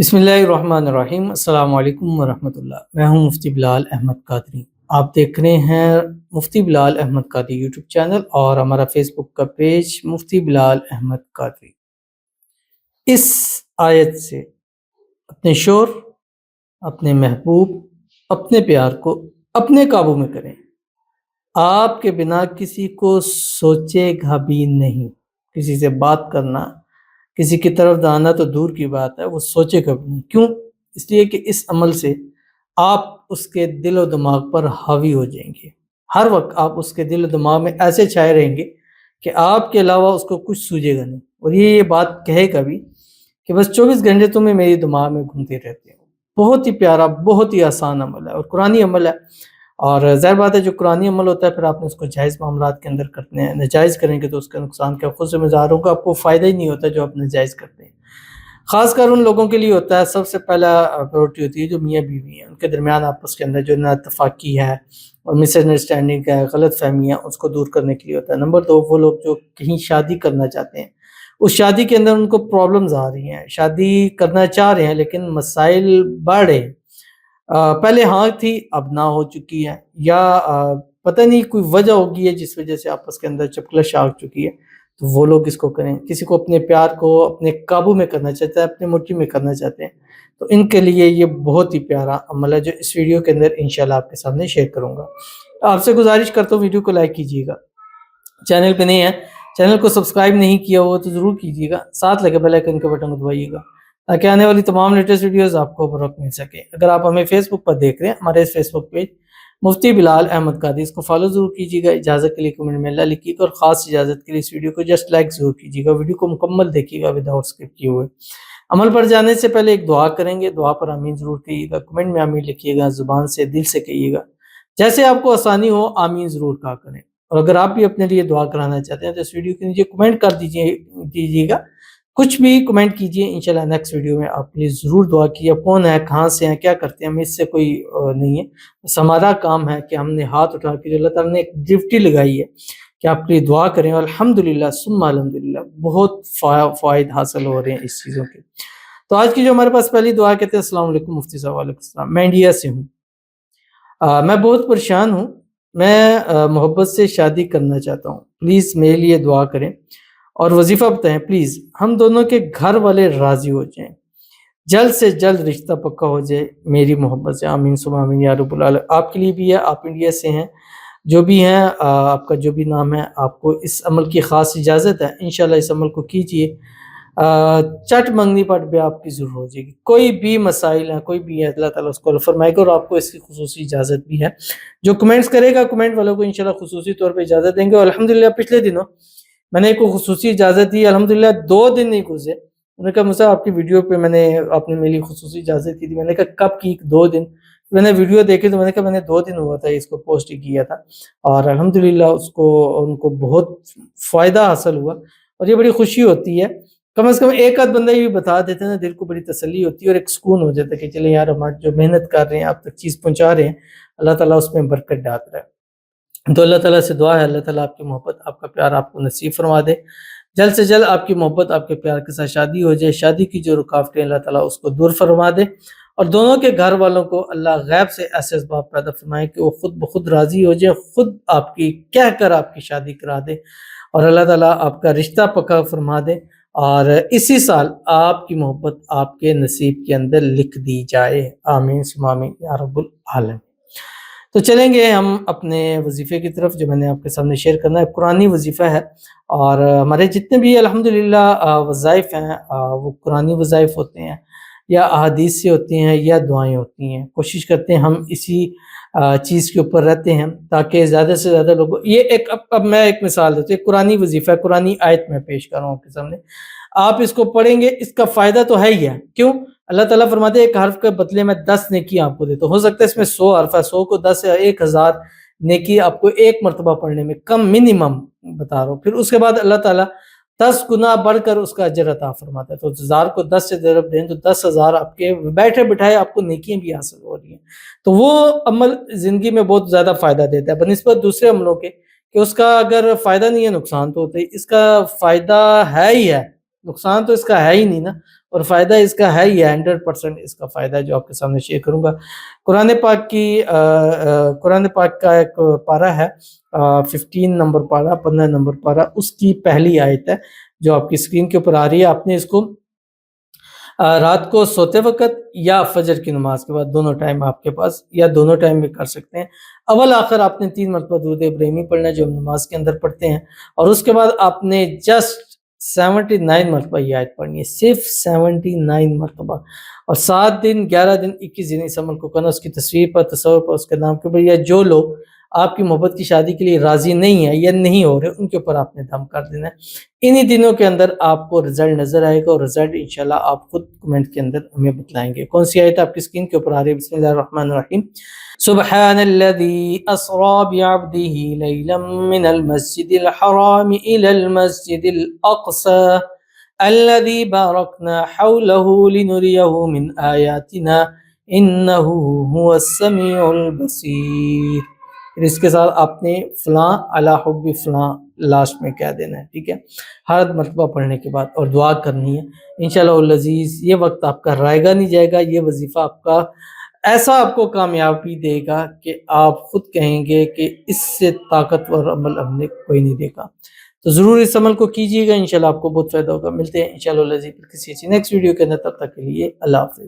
بسم اللہ الرحمن الرحیم۔ السلام علیکم ورحمۃ اللہ۔ میں ہوں مفتی بلال احمد قادری۔ آپ دیکھ رہے ہیں مفتی بلال احمد قادری یوٹیوب چینل اور ہمارا فیس بک کا پیج مفتی بلال احمد قادری۔ اس آیت سے اپنے شور، اپنے محبوب، اپنے پیار کو اپنے قابو میں کریں۔ آپ کے بنا کسی کو سوچے گا بھی نہیں۔ کسی سے بات کرنا، کسی کی طرف جانا تو دور کی بات ہے، وہ سوچے کبھی نہیں۔ کیوں؟ اس لیے کہ اس عمل سے آپ اس کے دل و دماغ پر حاوی ہو جائیں گے۔ ہر وقت آپ اس کے دل و دماغ میں ایسے چھائے رہیں گے کہ آپ کے علاوہ اس کو کچھ سوجے گا نہیں، اور یہ بات کہے کبھی کہ بس 24 گھنٹے تمہیں میری دماغ میں گھومتے رہتے ہو۔ بہت ہی پیارا، بہت ہی آسان عمل ہے اور قرآنی عمل ہے۔ اور ظاہر بات ہے جو قرآنی عمل ہوتا ہے پھر آپ نے اس کو جائز معاملات کے اندر کرتے ہیں، ناجائز کریں گے تو اس کا نقصان کیا خود ذمہ دار ہوگا، آپ کو فائدہ ہی نہیں ہوتا جو آپ ناجائز کرتے ہیں۔ خاص کر ان لوگوں کے لیے ہوتا ہے، سب سے پہلا پریورٹی ہوتی ہے جو میاں بیوی ہیں، ان کے درمیان آپس کے اندر جو نا اتفاقی ہے اور مس انڈرسٹینڈنگ ہے، غلط فہمیاں، اس کو دور کرنے کے لیے ہوتا ہے۔ نمبر 2، وہ لوگ جو کہیں شادی کرنا چاہتے ہیں، اس شادی کے اندر ان کو پرابلمز آ رہی ہیں، شادی کرنا چاہ رہے ہیں لیکن مسائل بڑھ رہے ہیں، پہلے ہاں تھی اب نہ ہو چکی ہے، یا پتہ نہیں کوئی وجہ ہوگی ہے جس وجہ سے آپس کے اندر چپکلش آ چکی ہے، تو وہ لوگ اس کو کریں۔ کسی کو اپنے پیار کو اپنے قابو میں کرنا چاہتا ہے، اپنے مٹھی میں کرنا چاہتے ہیں، تو ان کے لیے یہ بہت ہی پیارا عمل ہے جو اس ویڈیو کے اندر انشاءاللہ آپ کے سامنے شیئر کروں گا۔ آپ سے گزارش کرتا ہوں ویڈیو کو لائک کیجیے گا، چینل پہ نہیں ہے، چینل کو سبسکرائب نہیں کیا ہوا تو ضرور کیجیے گا، ساتھ لگے بیل آئیکن کے بٹن کو دبائیے گا تاکہ آنے والی تمام لیٹسٹ ویڈیوز آپ کو بر وقت مل سکے۔ اگر آپ ہمیں فیس بک پر دیکھ رہے ہیں، ہمارے اس فیس بک پیج مفتی بلال احمد قادری، اس کو فالو ضرور کیجیے گا، اجازت کے لیے کمنٹ میں اللہ لکھیے گا، اور خاص اجازت کے لیے اس ویڈیو کو جسٹ لائک ضرور کیجیے گا، ویڈیو کو مکمل دیکھیے گا وداؤٹ اسکپ کیے ہوئے۔ عمل پر جانے سے پہلے ایک دعا کریں گے، دعا پر آمین ضرور کہیے گا، کمنٹ میں آمین لکھیے گا، زبان سے دل سے کہیے گا، جیسے آپ کو آسانی ہو آمین ضرور کہا کریں۔ اور اگر آپ بھی اپنے لیے دعا کرانا چاہتے ہیں تو اس ویڈیو کے نیچے کمنٹ کر دیجیے گا، کچھ بھی کمنٹ کیجیے، انشاءاللہ نیکسٹ ویڈیو میں آپ پلیز ضرور دعا کیجیے۔ کون ہے، کہاں سے ہیں، کیا کرتے ہیں، ہمیں اس سے کوئی نہیں ہے، بس ہمارا کام ہے کہ ہم نے ہاتھ اٹھا کے جو اللہ تعالیٰ نے ایک ڈیوٹی لگائی ہے کہ آپ کے لیے دعا کریں، اور الحمدللہ ثم الحمدللہ بہت فوائد حاصل ہو رہے ہیں اس چیزوں کے۔ تو آج کی جو ہمارے پاس پہلی دعا کہتے ہیں، السلام علیکم مفتی صاحب۔ وعلیکم السلام۔ میں انڈیا سے ہوں، میں بہت پریشان ہوں، میں محبت سے شادی کرنا چاہتا ہوں، پلیز میرے لیے دعا کریں اور وظیفہ بتائیں پلیز، ہم دونوں کے گھر والے راضی ہو جائیں، جلد سے جلد رشتہ پکا ہو جائے میری محبت سے، آمین ثم آمین یا رب العالمین۔ آپ کے لیے بھی ہے، آپ انڈیا سے ہیں، جو بھی ہیں، آپ کا جو بھی نام ہے، آپ کو اس عمل کی خاص اجازت ہے، انشاءاللہ اس عمل کو کیجئے، چٹ منگنی پٹ بھی آپ کی ضرور ہو جائے گی۔ کوئی بھی مسائل ہیں، کوئی بھی ہے، اللہ تعالیٰ اس کو فرمائے گا، اور آپ کو اس کی خصوصی اجازت بھی ہے۔ جو کمنٹس کرے گا، کمنٹ والوں کو انشاءاللہ خصوصی طور پہ اجازت دیں گے، اور الحمدللہ پچھلے دنوں میں نے کو خصوصی اجازت دی، الحمدللہ 2 دن نہیں گزرے، میں نے کہا مجھے آپ کی ویڈیو پہ آپ نے میری خصوصی اجازت کی تھی، میں نے کہا کب کی؟ 2 دن۔ میں نے ویڈیو دیکھی تو میں نے کہا میں نے 2 دن ہوا تھا اس کو پوسٹ کیا تھا، اور الحمدللہ ان کو بہت فائدہ حاصل ہوا، اور یہ بڑی خوشی ہوتی ہے، کم از کم ایک آدھ بندہ یہ بھی بتا دیتے ہیں، دل کو بڑی تسلی ہوتی ہے اور ایک سکون ہو جاتا ہے کہ چلے یار ہم جو محنت کر رہے ہیں، آپ تک چیز پہنچا رہے ہیں، اللہ تعالیٰ اس میں برکت ڈال رہا ہے۔ تو اللہ تعالیٰ سے دعا ہے، اللہ تعالیٰ آپ کی محبت، آپ کا پیار آپ کو نصیب فرما دے، جلد سے جلد آپ کی محبت، آپ کے پیار کے ساتھ شادی ہو جائے، شادی کی جو رکاوٹیں اللہ تعالیٰ اس کو دور فرما دے، اور دونوں کے گھر والوں کو اللہ غیب سے ایسے اسباب پیدا فرمائے کہ وہ خود بخود راضی ہو جائے، خود آپ کی کہہ کر آپ کی شادی کرا دے، اور اللہ تعالیٰ آپ کا رشتہ پکا فرما دے، اور اسی سال آپ کی محبت آپ کے نصیب کے اندر لکھ دی جائے، آمین ثم آمین یا رب العالمین۔ تو چلیں گے ہم اپنے وظیفے کی طرف، جو میں نے آپ کے سامنے شیئر کرنا ہے، قرآنی وظیفہ ہے، اور ہمارے جتنے بھی الحمدللہ وظائف ہیں وہ قرآنی وظائف ہوتے ہیں، یا احادیث سے ہوتے ہیں، یا دعائیں ہوتی ہیں۔ کوشش کرتے ہیں ہم اسی چیز کے اوپر رہتے ہیں تاکہ زیادہ سے زیادہ لوگوں، یہ اب میں ایک مثال دیتا ہوں، قرآنی وظیفہ ہے، قرآنی آیت میں پیش کر رہا ہوں آپ کے سامنے، آپ اس کو پڑھیں گے، اس کا فائدہ تو ہے ہی ہے۔ کیوں؟ اللہ تعالیٰ فرماتے ہیں ایک حرف کے بدلے میں 10 نیکی آپ کو دیتا ہوں، ہو سکتا ہے اس میں 100 حرف ہے، 100 کو 10 ہے، 1000 نیکی آپ کو ایک مرتبہ پڑھنے میں، کم منیمم بتا رہا ہوں، پھر اس کے بعد اللہ تعالیٰ 10 گنا بڑھ کر اس کا اجر عطا فرماتا ہے، تو 1000 کو 10 سے ضرب دیں تو 10,000 آپ کے بیٹھے بٹھائے آپ کو نیکیاں بھی حاصل ہو رہی ہیں۔ تو وہ عمل زندگی میں بہت زیادہ فائدہ دیتا ہے بنسبت دوسرے عملوں کے، کہ اس کا اگر فائدہ نہیں ہے نقصان تو ہوتا ہے، اس کا فائدہ ہے ہی ہے، نقصان تو اس کا ہے ہی نہیں نا، اور فائدہ اس کا ہے یہ 100% اس کا فائدہ ہے جو آپ کے سامنے شیئر کروں گا۔ قرآن پاک کا ایک پارہ ہے 15 نمبر پارہ، 15 نمبر پارہ، اس کی پہلی آیت ہے جو آپ کی اسکرین کے اوپر آ رہی ہے۔ آپ نے اس کو رات کو سوتے وقت یا فجر کی نماز کے بعد، دونوں ٹائم آپ کے پاس، یا دونوں ٹائم میں کر سکتے ہیں۔ اول آخر آپ نے 3 مرتبہ درود ابراہیمی پڑھنا ہے جو ہم نماز کے اندر پڑھتے ہیں، اور اس کے بعد آپ نے جسٹ 79 مرتبہ یہ آیت پڑھنی ہے، صرف 79 مرتبہ، اور 7 دن 11 دن 21 دن اس عمل کو کرنا۔ اس کی تصویر پر، تصور پر، اس کے نام کے اوپر، یا جو لوگ آپ کی محبت کی شادی کے لیے راضی نہیں ہیں یا نہیں ہو رہے ان کے اوپر آپ نے دم کر دینا ہے۔ انہی دنوں کے اندر آپ کو رزلٹ نظر آئے گا، اور رزلٹ انشاءاللہ آپ خود کمنٹ کے اندر ہمیں بتلائیں گے۔ کون سی آیت آپ کی اسکرین کے اوپر آ رہی ہے؟ بسم اللہ الرحمن الرحیم۔ سبحان الذي اسرا بعبده ليلا من المسجد الحرام الى المسجد الاقصى الذي باركنا حوله لنريه من آياتنا انه هو السميع البصير۔ پھر اس کے ساتھ آپ نے فلاں علی حب فلاں لاسٹ میں کہہ دینا ہے، ٹھیک ہے، ہر مرتبہ پڑھنے کے بعد، اور دعا کرنی ہے انشاءاللہ العزیز۔ یہ وقت آپ کا رائے گا نہیں جائے گا، یہ وظیفہ آپ کا ایسا آپ کو کامیابی دے گا کہ آپ خود کہیں گے کہ اس سے طاقتور عمل ہم نے کوئی نہیں دیکھا۔ تو ضرور اس عمل کو کیجیے گا، انشاءاللہ آپ کو بہت فائدہ ہوگا۔ ملتے ہیں انشاءاللہ العزیز کسی نیکسٹ ویڈیو کے اندر، تب تک کے لیے اللہ حافظ۔